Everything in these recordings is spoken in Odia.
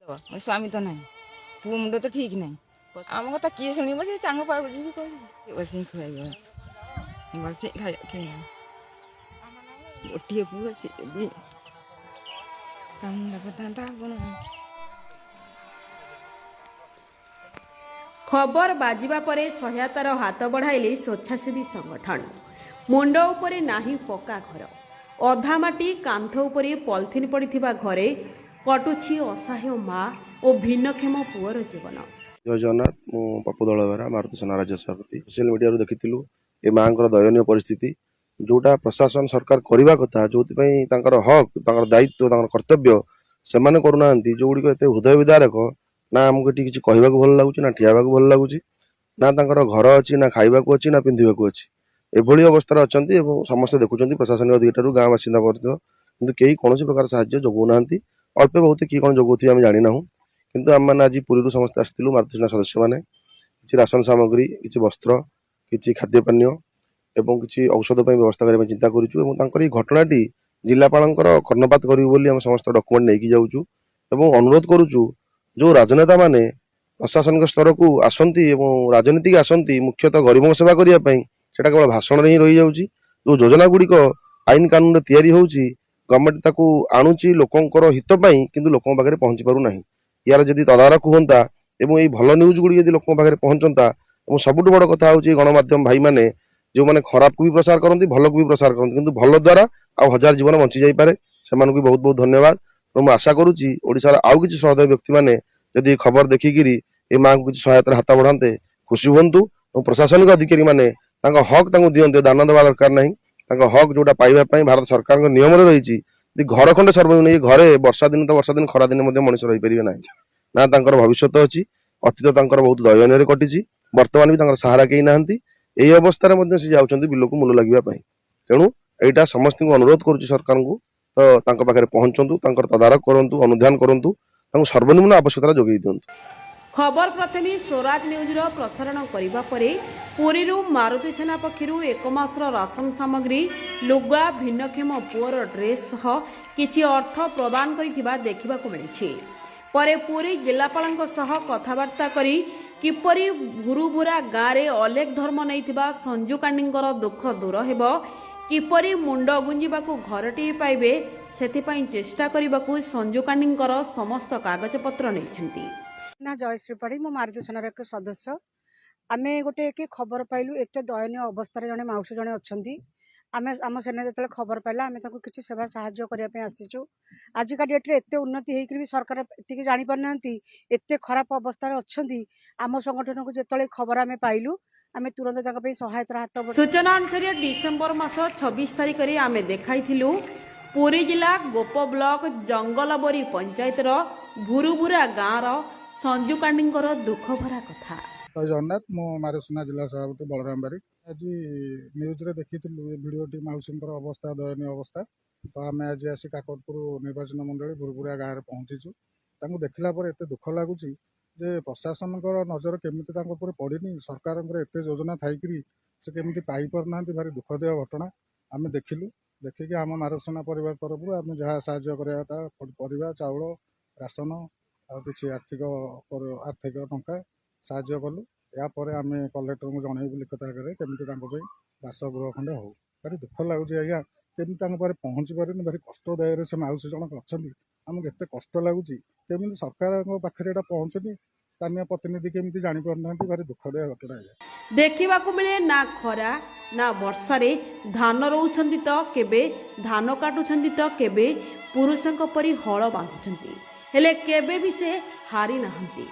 ମୋ ସ୍ୱାମୀ ତ ନାହିଁ, ପୁଅ ମୁଣ୍ଡ ତ ଠିକ୍ ନାହିଁ। ଆମ କଥା କିଏ ଶୁଣିବ? ସେ ଚାଙ୍ଗ ପାଖକୁ ଯିବି କହିବି ବସିକି ଖୁଆଇବ, ବସିକି ଖାଇବା। ଗୋଟିଏ ପୁଅ, ସେ ଯଦି ତା ମୁଣ୍ଡ କରିଥାନ୍ତା ଆପଣ। ଖବର ବାଜିବା ପରେ ସହାୟତାର ହାତ ବଢ଼ାଇଲେ ସ୍ୱେଚ୍ଛାସେବୀ ସଂଗଠନ। ମୁଣ୍ଡ ଉପରେ ନାହିଁ ପକ୍କା ଘର, ଅଧା ମାଟି କାନ୍ଥ ଉପରେ ପଲିଥିନ୍ ପଡ଼ିଥିବା ଘରେ କଟୁଛି ଅସହାୟ ମା ଓ ଭିନ୍ନକ୍ଷମ ପୁଅର ଜୀବନ। ଜୟ ଜଗନ୍ନାଥ। ମୁଁ ପପୁ ଦଳବେହେରା, ମାରୁତି ସେନା ରାଜ୍ୟ ସଭାପତି। ସୋସିଆଲ ମିଡ଼ିଆରୁ ଦେଖିଥିଲୁ ଏ ମାଙ୍କର ଦୟନୀୟ ପରିସ୍ଥିତି, ଯୋଉଟା ପ୍ରଶାସନ ସରକାର କରିବା କଥା, ଯୋଉଥିପାଇଁ ତାଙ୍କର ହକ୍, ତାଙ୍କର ଦାୟିତ୍ୱ, ତାଙ୍କର କର୍ତ୍ତବ୍ୟ ସେମାନେ କରୁନାହାନ୍ତି, ଯୋଉଗୁଡ଼ିକ ଏତେ ହୃଦୟ ବିଦାରକ। ନା ଆମକୁ ଏଠି କିଛି କହିବାକୁ ଭଲ ଲାଗୁଛି, ନା ଠିଆ ହେବାକୁ ଭଲ ଲାଗୁଛି, ନା ତାଙ୍କର ଘର ଅଛି, ନା ଖାଇବାକୁ ଅଛି, ନା ପିନ୍ଧିବାକୁ ଅଛି। ଏଭଳି ଅବସ୍ଥାରେ ଅଛନ୍ତି ଏବଂ ସମସ୍ତେ ଦେଖୁଛନ୍ତି, ପ୍ରଶାସନିକ ଅଧିକାରୀଠାରୁ ଗାଁ ବାସିନ୍ଦା ପର୍ଯ୍ୟନ୍ତ, କିନ୍ତୁ କେହି କୌଣସି ପ୍ରକାର ସାହାଯ୍ୟ ଯୋଗାଉନାହାନ୍ତି। ଅଳ୍ପ ବହୁତ କିଏ କ'ଣ ଯୋଗାଉଥିବେ ଆମେ ଜାଣିନାହୁଁ। କିନ୍ତୁ ଆମମାନେ ଆଜି ପୁରୀରୁ ସମସ୍ତେ ଆସିଥିଲୁ, ମାରୁତି ସେନା ସଦସ୍ୟମାନେ। କିଛି ରାସନ ସାମଗ୍ରୀ, କିଛି ବସ୍ତ୍ର, କିଛି ଖାଦ୍ୟ ପାନୀୟ ଏବଂ କିଛି ଔଷଧ ପାଇଁ ବ୍ୟବସ୍ଥା କରିବା ପାଇଁ ଚିନ୍ତା କରୁଛୁ। ଏବଂ ତାଙ୍କର ଏହି ଘଟଣାଟି ଜିଲ୍ଲାପାଳଙ୍କର କର୍ଣ୍ଣପାତ କରିବୁ ବୋଲି ଆମେ ସମସ୍ତ ଡକ୍ୟୁମେଣ୍ଟ ନେଇକି ଯାଉଛୁ ଏବଂ ଅନୁରୋଧ କରୁଛୁ, ଯେଉଁ ରାଜନେତାମାନେ ପ୍ରଶାସନିକ ସ୍ତରକୁ ଆସନ୍ତି ଏବଂ ରାଜନୀତିକୁ ଆସନ୍ତି ମୁଖ୍ୟତଃ ଗରିବଙ୍କ ସେବା କରିବା ପାଇଁ, ସେଟା କେବଳ ଭାଷଣରେ ହିଁ ରହିଯାଉଛି। ଯେଉଁ ଯୋଜନା ଗୁଡ଼ିକ ଆଇନ କାନୁନରେ ତିଆରି ହେଉଛି, ଗଭର୍ଣ୍ଣମେଣ୍ଟ ତାକୁ ଆଣୁଛି ଲୋକଙ୍କର ହିତ ପାଇଁ, କିନ୍ତୁ ଲୋକଙ୍କ ପାଖରେ ପହଞ୍ଚି ପାରୁନାହିଁ। ୟାର ଯଦି ତଦାରଖ ହୁଅନ୍ତା ଏବଂ ଏଇ ଭଲ ନ୍ୟୁଜ୍ ଗୁଡ଼ିକ ଯଦି ଲୋକଙ୍କ ପାଖରେ ପହଞ୍ଚନ୍ତା, ଏବଂ ସବୁଠୁ ବଡ଼ କଥା ହେଉଛି ଗଣମାଧ୍ୟମ ଭାଇମାନେ ଯେଉଁମାନେ ଖରାପକୁ ବି ପ୍ରସାର କରନ୍ତି, ଭଲକୁ ବି ପ୍ରସାର କରନ୍ତି, କିନ୍ତୁ ଭଲ ଦ୍ୱାରା ଆଉ ହଜାର ଜୀବନ ବଞ୍ଚି ଯାଇପାରେ। ସେମାନଙ୍କୁ ବି ବହୁତ ବହୁତ ଧନ୍ୟବାଦ। ଏବଂ ମୁଁ ଆଶା କରୁଛି ଓଡ଼ିଶାର ଆଉ କିଛି ସହୃଦୟ ବ୍ୟକ୍ତିମାନେ ଯଦି ଏ ଖବର ଦେଖିକିରି ଏ ମାଆଙ୍କୁ କିଛି ସହାୟତାର ହାତ ବଢ଼ାନ୍ତେ, ଖୁସି ହୁଅନ୍ତୁ। ଏବଂ ପ୍ରଶାସନିକ ଅଧିକାରୀମାନେ ତାଙ୍କ ହକ୍ ତାଙ୍କୁ ଦିଅନ୍ତେ, ଦାନ ଦେବା ଦରକାର ନାହିଁ। ତାଙ୍କ ହକ୍ ଯୋଉଟା ପାଇବା ପାଇଁ ଭାରତ ସରକାରଙ୍କ ନିୟମରେ ରହିଛି, ଯଦି ଘର ଖଣ୍ଡେ ସର୍ବନିମ୍ନ, ଏ ଘରେ ବର୍ଷା ଦିନ ତ ବର୍ଷା ଦିନ, ଖରା ଦିନେ ମଧ୍ୟ ମଣିଷ ରହିପାରିବେ ନାହିଁ। ନା ତାଙ୍କର ଭବିଷ୍ୟତ ଅଛି, ଅତୀତ ତାଙ୍କର ବହୁତ ଦୟନୀୟରେ କଟିଛି, ବର୍ତ୍ତମାନ ବି ତାଙ୍କର ସାହାରା କେହି ନାହାନ୍ତି। ଏହି ଅବସ୍ଥାରେ ମଧ୍ୟ ସେ ଯାଉଛନ୍ତି ବିଲକୁ ମୂଲ ଲାଗିବା ପାଇଁ। ତେଣୁ ଏଇଟା ସମସ୍ତଙ୍କୁ ଅନୁରୋଧ କରୁଛି ସରକାରଙ୍କୁ, ତ ତାଙ୍କ ପାଖରେ ପହଞ୍ଚନ୍ତୁ, ତାଙ୍କର ତଦାରଖ କରନ୍ତୁ, ଅନୁଧ୍ୟାନ କରନ୍ତୁ, ତାଙ୍କୁ ସର୍ବନିମ୍ନ ଆବଶ୍ୟକତା ଯୋଗାଇ ଦିଅନ୍ତୁ। ଖବର ପ୍ରଥମେ ସ୍ୱରାଜ ନ୍ୟୁଜ୍ର ପ୍ରସାରଣ କରିବା ପରେ ପୁରୀରୁ ମାରୁତି ସେନା ପକ୍ଷରୁ 1 ମାସର ରାସନ ସାମଗ୍ରୀ, ଲୁଗା, ଭିନ୍ନକ୍ଷମ ପୁଅର ଡ୍ରେସ୍ ସହ କିଛି ଅର୍ଥ ପ୍ରଦାନ କରିଥିବା ଦେଖିବାକୁ ମିଳିଛି। ପରେ ପୁରୀ ଜିଲ୍ଲାପାଳଙ୍କ ସହ କଥାବାର୍ତ୍ତା କରି କିପରି ଭୁରୁଭୁରା ଗାଁରେ ଅଲେଖ ଧର୍ମ ନେଇଥିବା ସଞ୍ଜୁକାଣ୍ଡିଙ୍କର ଦୁଃଖ ଦୂର ହେବ, କିପରି ମୁଣ୍ଡ ଗୁଞ୍ଜିବାକୁ ଘରଟିଏ ପାଇବେ, ସେଥିପାଇଁ ଚେଷ୍ଟା କରିବାକୁ ସଞ୍ଜୁକାଣ୍ଡିଙ୍କର ସମସ୍ତ କାଗଜପତ୍ର ନେଇଛନ୍ତି। ନା ଜୟଶ୍ରୀ ପାଢ଼ୀ, ମୁଁ ମାରୁତି ସେନାର ଏକ ସଦସ୍ୟ। ଆମେ ଗୋଟେ କି ଖବର ପାଇଲୁ, ଏତେ ଦୟନୀୟ ଅବସ୍ଥାରେ ଜଣେ ମାଉସୀ ଜଣେ ଅଛନ୍ତି। ଆମେ ଆମ ସେନା ଯେତେବେଳେ ଖବର ପାଇଲା, ଆମେ ତାଙ୍କୁ କିଛି ସେବା ସାହାଯ୍ୟ କରିବା ପାଇଁ ଆସିଛୁ। ଆଜିକା ଡେଟ୍ରେ ଏତେ ଉନ୍ନତି ହେଇକରି ବି ସରକାର ଏତିକି ଜାଣିପାରୁନାହାନ୍ତି, ଏତେ ଖରାପ ଅବସ୍ଥାରେ ଅଛନ୍ତି। ଆମ ସଂଗଠନକୁ ଯେତେବେଳେ ଖବର ଆମେ ପାଇଲୁ, ଆମେ ତୁରନ୍ତ ତାଙ୍କ ପାଇଁ ସହାୟତାର ହାତ ବଢ଼ାଇଲୁ। ସୂଚନା ଅନୁସାରେ ଡିସେମ୍ବର ମାସ 26 ତାରିଖରେ ଆମେ ଦେଖାଇଥିଲୁ ପୁରୀ ଜିଲ୍ଲା ଗୋପ ବ୍ଲକ ଜଙ୍ଗଲବରୀ ପଞ୍ଚାୟତର ଭୁରୁଭୁରା ଗାଁର ସଞ୍ଜୁକାଣ୍ଡିଙ୍କର ଦୁଃଖଭରା କଥା। ଜୟ ଜଗନ୍ନାଥ। ମୁଁ ମାରୁତିସେନା ଜିଲ୍ଲା ସଭାପତି ବଳରାମ ବାରିକ। ଆଜି ନ୍ୟୁଜ୍ରେ ଦେଖିଥିଲୁ ଏ ଭିଡ଼ିଓଟି, ମାଉସୀଙ୍କର ଅବସ୍ଥା ଦୟନୀୟ ଅବସ୍ଥା। ତ ଆମେ ଆଜି ଆସି କାକଟପୁର ନିର୍ବାଚନ ମଣ୍ଡଳୀ ଭୁରୁଭୁରା ଗାଁରେ ପହଞ୍ଚିଛୁ। ତାଙ୍କୁ ଦେଖିଲା ପରେ ଏତେ ଦୁଃଖ ଲାଗୁଛି ଯେ ପ୍ରଶାସନଙ୍କର ନଜର କେମିତି ତାଙ୍କ ଉପରେ ପଡ଼ିନି, ସରକାରଙ୍କର ଏତେ ଯୋଜନା ଥାଇକିରି ସେ କେମିତି ପାଇପାରୁନାହାନ୍ତି, ଭାରି ଦୁଃଖଦାୟକ ଘଟଣା ଆମେ ଦେଖିଲୁ। ଦେଖିକି ଆମ ମାରୁତିସେନା ପରିବାର ତରଫରୁ ଆମେ ଯାହା ସାହାଯ୍ୟ କରିବା କଥା, ପରିବା, ଚାଉଳ, ରାସନ ଆଉ କିଛି ଆର୍ଥିକ ଟଙ୍କା ସାହାଯ୍ୟ କଲୁ। ଏହାପରେ ଆମେ କଲେକ୍ଟରଙ୍କୁ ଜଣେଇବୁ ଲିଖିତ ଆକାରରେ, କେମିତି ତାଙ୍କ ପାଇଁ ବାସଗୃହ ଖଣ୍ଡେ ହଉ। ଭାରି ଦୁଃଖ ଲାଗୁଛି ଆଜ୍ଞା, କେମିତି ତାଙ୍କ ପାଖରେ ପହଞ୍ଚି ପାରୁନି। ଭାରି କଷ୍ଟଦାୟରେ ସେ ମାଉସୀ ଜଣକ ଅଛନ୍ତି, ଆମକୁ ଏତେ କଷ୍ଟ ଲାଗୁଛି। କେମିତି ସରକାରଙ୍କ ପାଖରେ ଏଇଟା ପହଞ୍ଚୁନି, ସ୍ଥାନୀୟ ପ୍ରତିନିଧି କେମିତି ଜାଣିପାରୁନାହାନ୍ତି, ଭାରି ଦୁଃଖଦାୟକ ଘଟଣା ଆଜ୍ଞା। ଦେଖିବାକୁ ମିଳେ ନା ଖରା ନା ବର୍ଷାରେ ଧାନ ରୋଉଛନ୍ତି ତ କେବେ ଧାନ କାଟୁଛନ୍ତି, ତ କେବେ ପୁରୁଷଙ୍କ ପରି ହଳ ବାନ୍ଧୁଛନ୍ତି, ହେଲେ କେବେ ବି ସେ ହାରି ନାହାନ୍ତି।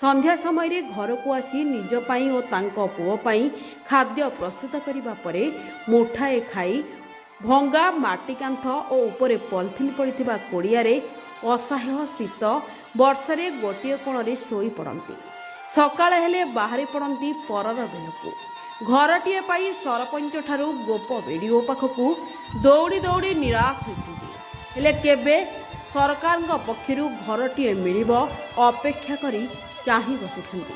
ସନ୍ଧ୍ୟା ସମୟରେ ଘରକୁ ଆସି ନିଜ ପାଇଁ ଓ ତାଙ୍କ ପୁଅ ପାଇଁ ଖାଦ୍ୟ ପ୍ରସ୍ତୁତ କରିବା ପରେ ମୁଠାଏ ଖାଇ ଭଙ୍ଗା ମାଟି କାନ୍ଥ ଓ ଉପରେ ପଲିଥିନ୍ ପଡ଼ିଥିବା କୋଡ଼ିଆରେ ଅସହ୍ୟ ଶୀତ ବର୍ଷାରେ ଗୋଟିଏ କୋଣରେ ଶୋଇ ପଡ଼ନ୍ତି। ସକାଳ ହେଲେ ବାହାରି ପଡ଼ନ୍ତି ପରର ବିଲକୁ। ଘରଟିଏ ପାଇ ସରପଞ୍ଚଠାରୁ ଗୋପ ବିଡ଼ିଓ ପାଖକୁ ଦୌଡ଼ି ଦୌଡ଼ି ନିରାଶ ହୋଇଛନ୍ତି, ହେଲେ କେବେ ସରକାରଙ୍କ ପକ୍ଷରୁ ଘରଟିଏ ମିଳିବ ଅପେକ୍ଷା କରି ଚାହିଁ ବସିଛନ୍ତି।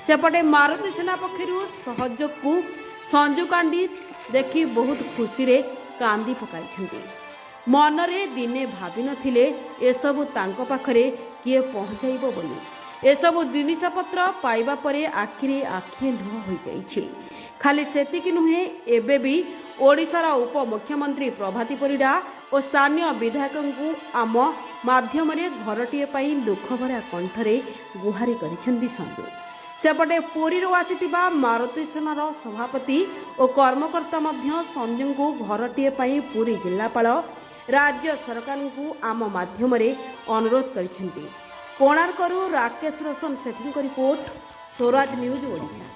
ସେପଟେ ମାରୁତି ସେନା ପକ୍ଷରୁ ସହଯୋଗକୁ ସଞ୍ଜୁକାଣ୍ଡି ଦେଖି ବହୁତ ଖୁସିରେ କାନ୍ଦି ପକାଇଛନ୍ତି। ମନରେ ଦିନେ ଭାବିନଥିଲେ ଏସବୁ ତାଙ୍କ ପାଖରେ କିଏ ପହଞ୍ଚାଇବ ବୋଲି। ଏସବୁ ଜିନିଷପତ୍ର ପାଇବା ପରେ ଆଖିରେ ଆଖିଏ ଲୁହ ହୋଇଯାଇଛି। ଖାଲି ସେତିକି ନୁହେଁ, ଏବେ ବି ଓଡ଼ିଶାର ଉପମୁଖ୍ୟମନ୍ତ୍ରୀ ପ୍ରଭାତୀ ପରିଡ଼ା ଓ ସ୍ଥାନୀୟ ବିଧାୟକଙ୍କୁ ଆମ ମାଧ୍ୟମରେ ଘରଟିଏ ପାଇଁ ଦୁଃଖଭରା କଣ୍ଠରେ ଗୁହାରି କରିଛନ୍ତି ସଞ୍ଜୁ। ସେପଟେ ପୁରୀରୁ ଆସିଥିବା ମାରୁତି ସେନାର ସଭାପତି ଓ କର୍ମକର୍ତ୍ତା ମଧ୍ୟ ସଞ୍ଜୁଙ୍କୁ ଘରଟିଏ ପାଇଁ ପୁରୀ ଜିଲ୍ଲାପାଳ ରାଜ୍ୟ ସରକାରଙ୍କୁ ଆମ ମାଧ୍ୟମରେ ଅନୁରୋଧ କରିଛନ୍ତି। କୋଣାର୍କରୁ ରାକେଶ ରୋଶନ ସେଠୀଙ୍କ ରିପୋର୍ଟ, ସ୍ୱରାଜ ନ୍ୟୁଜ୍ ଓଡ଼ିଶା।